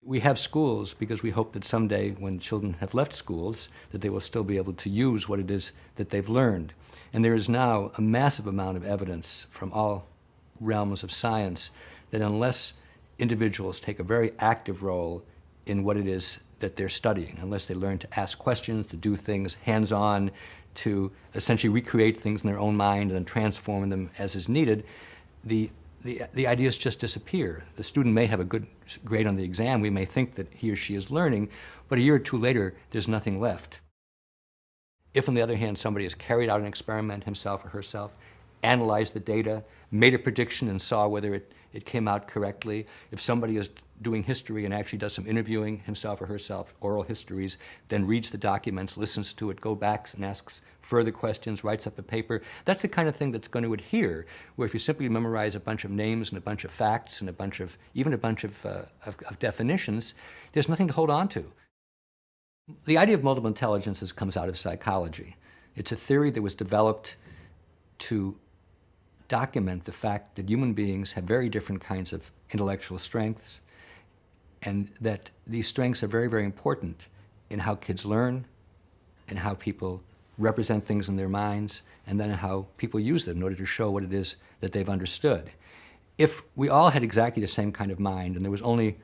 We have schools because we hope that someday when children have left schools that they will still be able to use what it is that they've learned. And there is now a massive amount of evidence from all realms of science that unless individuals take a very active role in what it is that they're studying, unless they learn to ask questions, to do things hands-on, to essentially recreate things in their own mind and then transform them as is needed, the ideas just disappear. The student may have a good grade on the exam. We may think that he or she is learning, but a year or two later, there's nothing left. If, on the other hand, somebody has carried out an experiment himself or herself, analyzed the data, made a prediction and saw whether it came out correctly, if somebody is doing history and actually does some interviewing himself or herself, oral histories, then reads the documents, listens to it, go back and asks further questions, writes up a paper, that's the kind of thing that's going to adhere, where if you simply memorize a bunch of names and a bunch of facts and even a bunch of definitions, there's nothing to hold on to. The idea of multiple intelligences comes out of psychology. It's a theory that was developed to document the fact that human beings have very different kinds of intellectual strengths, and that these strengths are very, very important in how kids learn, and how people represent things in their minds, and then how people use them in order to show what it is that they've understood. If we all had exactly the same kind of mind and there was only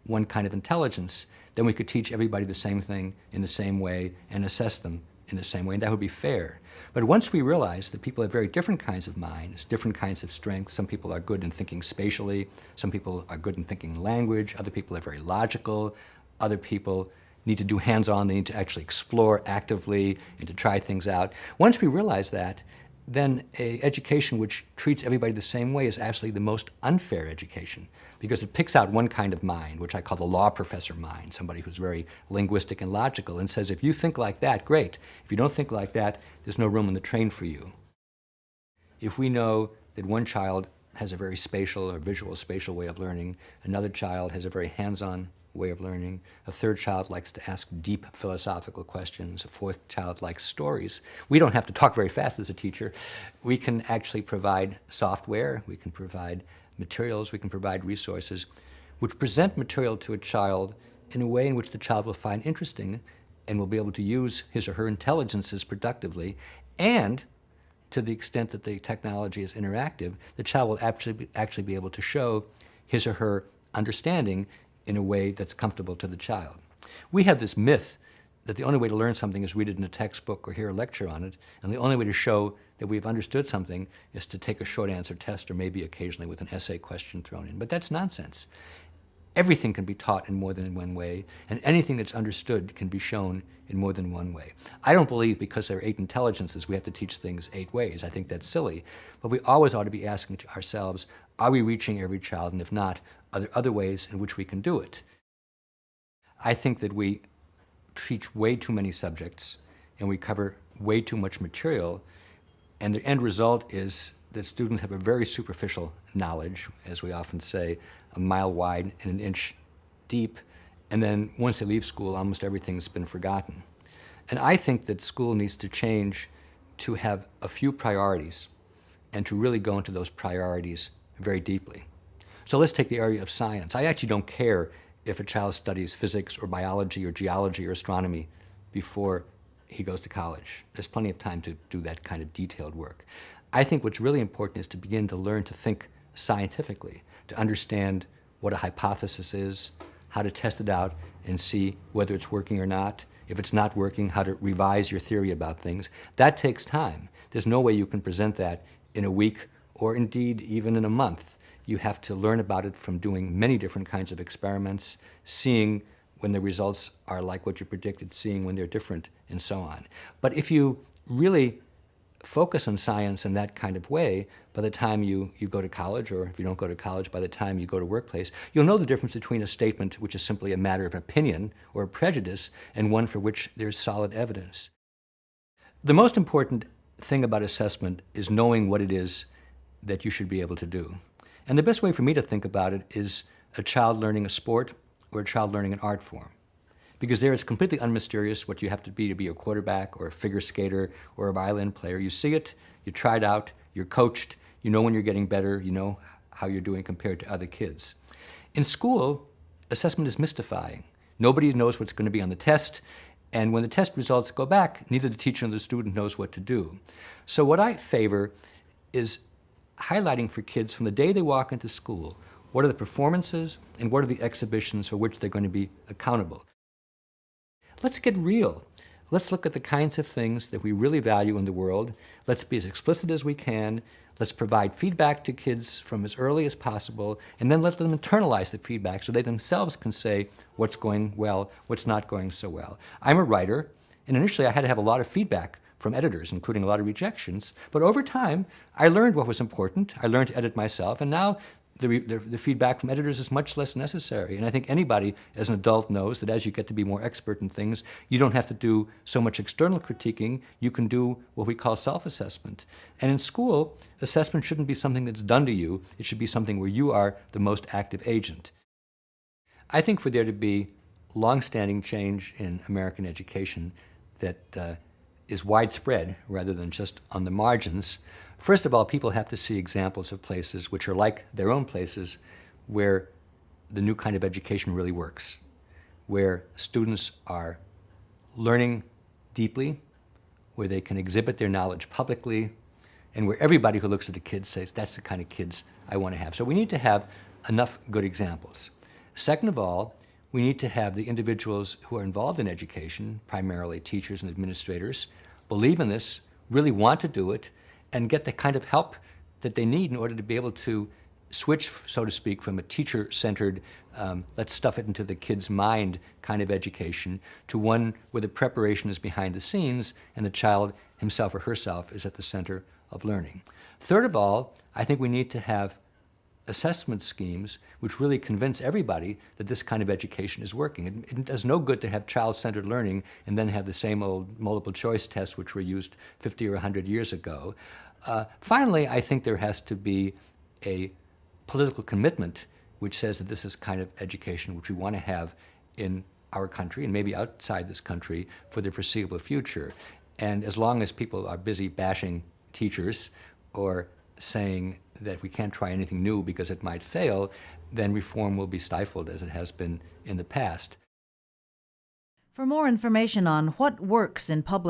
one kind of intelligence, then we could teach everybody the same thing in the same way and assess them in the same way, and that would be fair. But once we realize that people have very different kinds of minds, different kinds of strengths, some people are good in thinking spatially, some people are good in thinking language, other people are very logical, other people need to do hands-on, they need to actually explore actively and to try things out. Once we realize that, then an education which treats everybody the same way is actually the most unfair education, because it picks out one kind of mind, which I call the law professor mind, somebody who's very linguistic and logical, and says, if you think like that, great. If you don't think like that, there's no room on the train for you. If we know that one child has a very spatial or visual spatial way of learning, another child has a very hands-on way of learning, a third child likes to ask deep philosophical questions, a fourth child likes stories. We don't have to talk very fast as a teacher. We can actually provide software, we can provide materials, we can provide resources which present material to a child in a way in which the child will find interesting and will be able to use his or her intelligences productively, and to the extent that the technology is interactive, the child will actually be able to show his or her understanding in a way that's comfortable to the child. We have this myth that the only way to learn something is read it in a textbook or hear a lecture on it, and the only way to show that we've understood something is to take a short answer test or maybe occasionally with an essay question thrown in. But that's nonsense. Everything can be taught in more than one way, and anything that's understood can be shown in more than one way. I don't believe because there are 8 intelligences we have to teach things 8 ways. I think that's silly. But we always ought to be asking ourselves, are we reaching every child? And if not, are there other ways in which we can do it? I think that we teach way too many subjects and we cover way too much material, and the end result is that students have a very superficial knowledge, as we often say, a mile wide and an inch deep, and then once they leave school, almost everything's been forgotten. And I think that school needs to change to have a few priorities and to really go into those priorities very deeply. So let's take the area of science. I actually don't care if a child studies physics or biology or geology or astronomy before he goes to college. There's plenty of time to do that kind of detailed work. I think what's really important is to begin to learn to think scientifically, to understand what a hypothesis is, how to test it out and see whether it's working or not. If it's not working, how to revise your theory about things. That takes time. There's no way you can present that in a week or indeed even in a month. You have to learn about it from doing many different kinds of experiments, seeing when the results are like what you predicted, seeing when they're different, and so on. But if you really focus on science in that kind of way, by the time you go to college, or if you don't go to college, by the time you go to workplace, you'll know the difference between a statement which is simply a matter of opinion or a prejudice and one for which there's solid evidence. The most important thing about assessment is knowing what it is that you should be able to do. And the best way for me to think about it is a child learning a sport or a child learning an art form. Because there it's completely unmysterious what you have to be a quarterback or a figure skater or a violin player. You see it, you try it out, you're coached, you know when you're getting better, you know how you're doing compared to other kids. In school, assessment is mystifying. Nobody knows what's going to be on the test, and when the test results go back, neither the teacher nor the student knows what to do. So what I favor is highlighting for kids from the day they walk into school, what are the performances and what are the exhibitions for which they're going to be accountable. Let's get real. Let's look at the kinds of things that we really value in the world. Let's be as explicit as we can. Let's provide feedback to kids from as early as possible, and then let them internalize the feedback so they themselves can say what's going well, what's not going so well. I'm a writer, and initially I had to have a lot of feedback from editors, including a lot of rejections. But over time, I learned what was important. I learned to edit myself, and now the feedback from editors is much less necessary. And I think anybody as an adult knows that as you get to be more expert in things, you don't have to do so much external critiquing. You can do what we call self-assessment. And in school, assessment shouldn't be something that's done to you. It should be something where you are the most active agent. I think for there to be long-standing change in American education that is widespread rather than just on the margins, first of all, people have to see examples of places which are like their own places where the new kind of education really works, where students are learning deeply, where they can exhibit their knowledge publicly, and where everybody who looks at the kids says, that's the kind of kids I want to have. So we need to have enough good examples. Second of all, we need to have the individuals who are involved in education, primarily teachers and administrators, believe in this, really want to do it, and get the kind of help that they need in order to be able to switch, so to speak, from a teacher-centered, let's stuff it into the kid's mind kind of education to one where the preparation is behind the scenes and the child himself or herself is at the center of learning. Third of all, I think we need to have assessment schemes which really convince everybody that this kind of education is working. It does no good to have child-centered learning and then have the same old multiple choice tests which were used 50 or 100 years ago. Finally, I think there has to be a political commitment which says that this is kind of education which we want to have in our country and maybe outside this country for the foreseeable future. And as long as people are busy bashing teachers or saying that we can't try anything new because it might fail, then reform will be stifled as it has been in the past. For more information on what works in public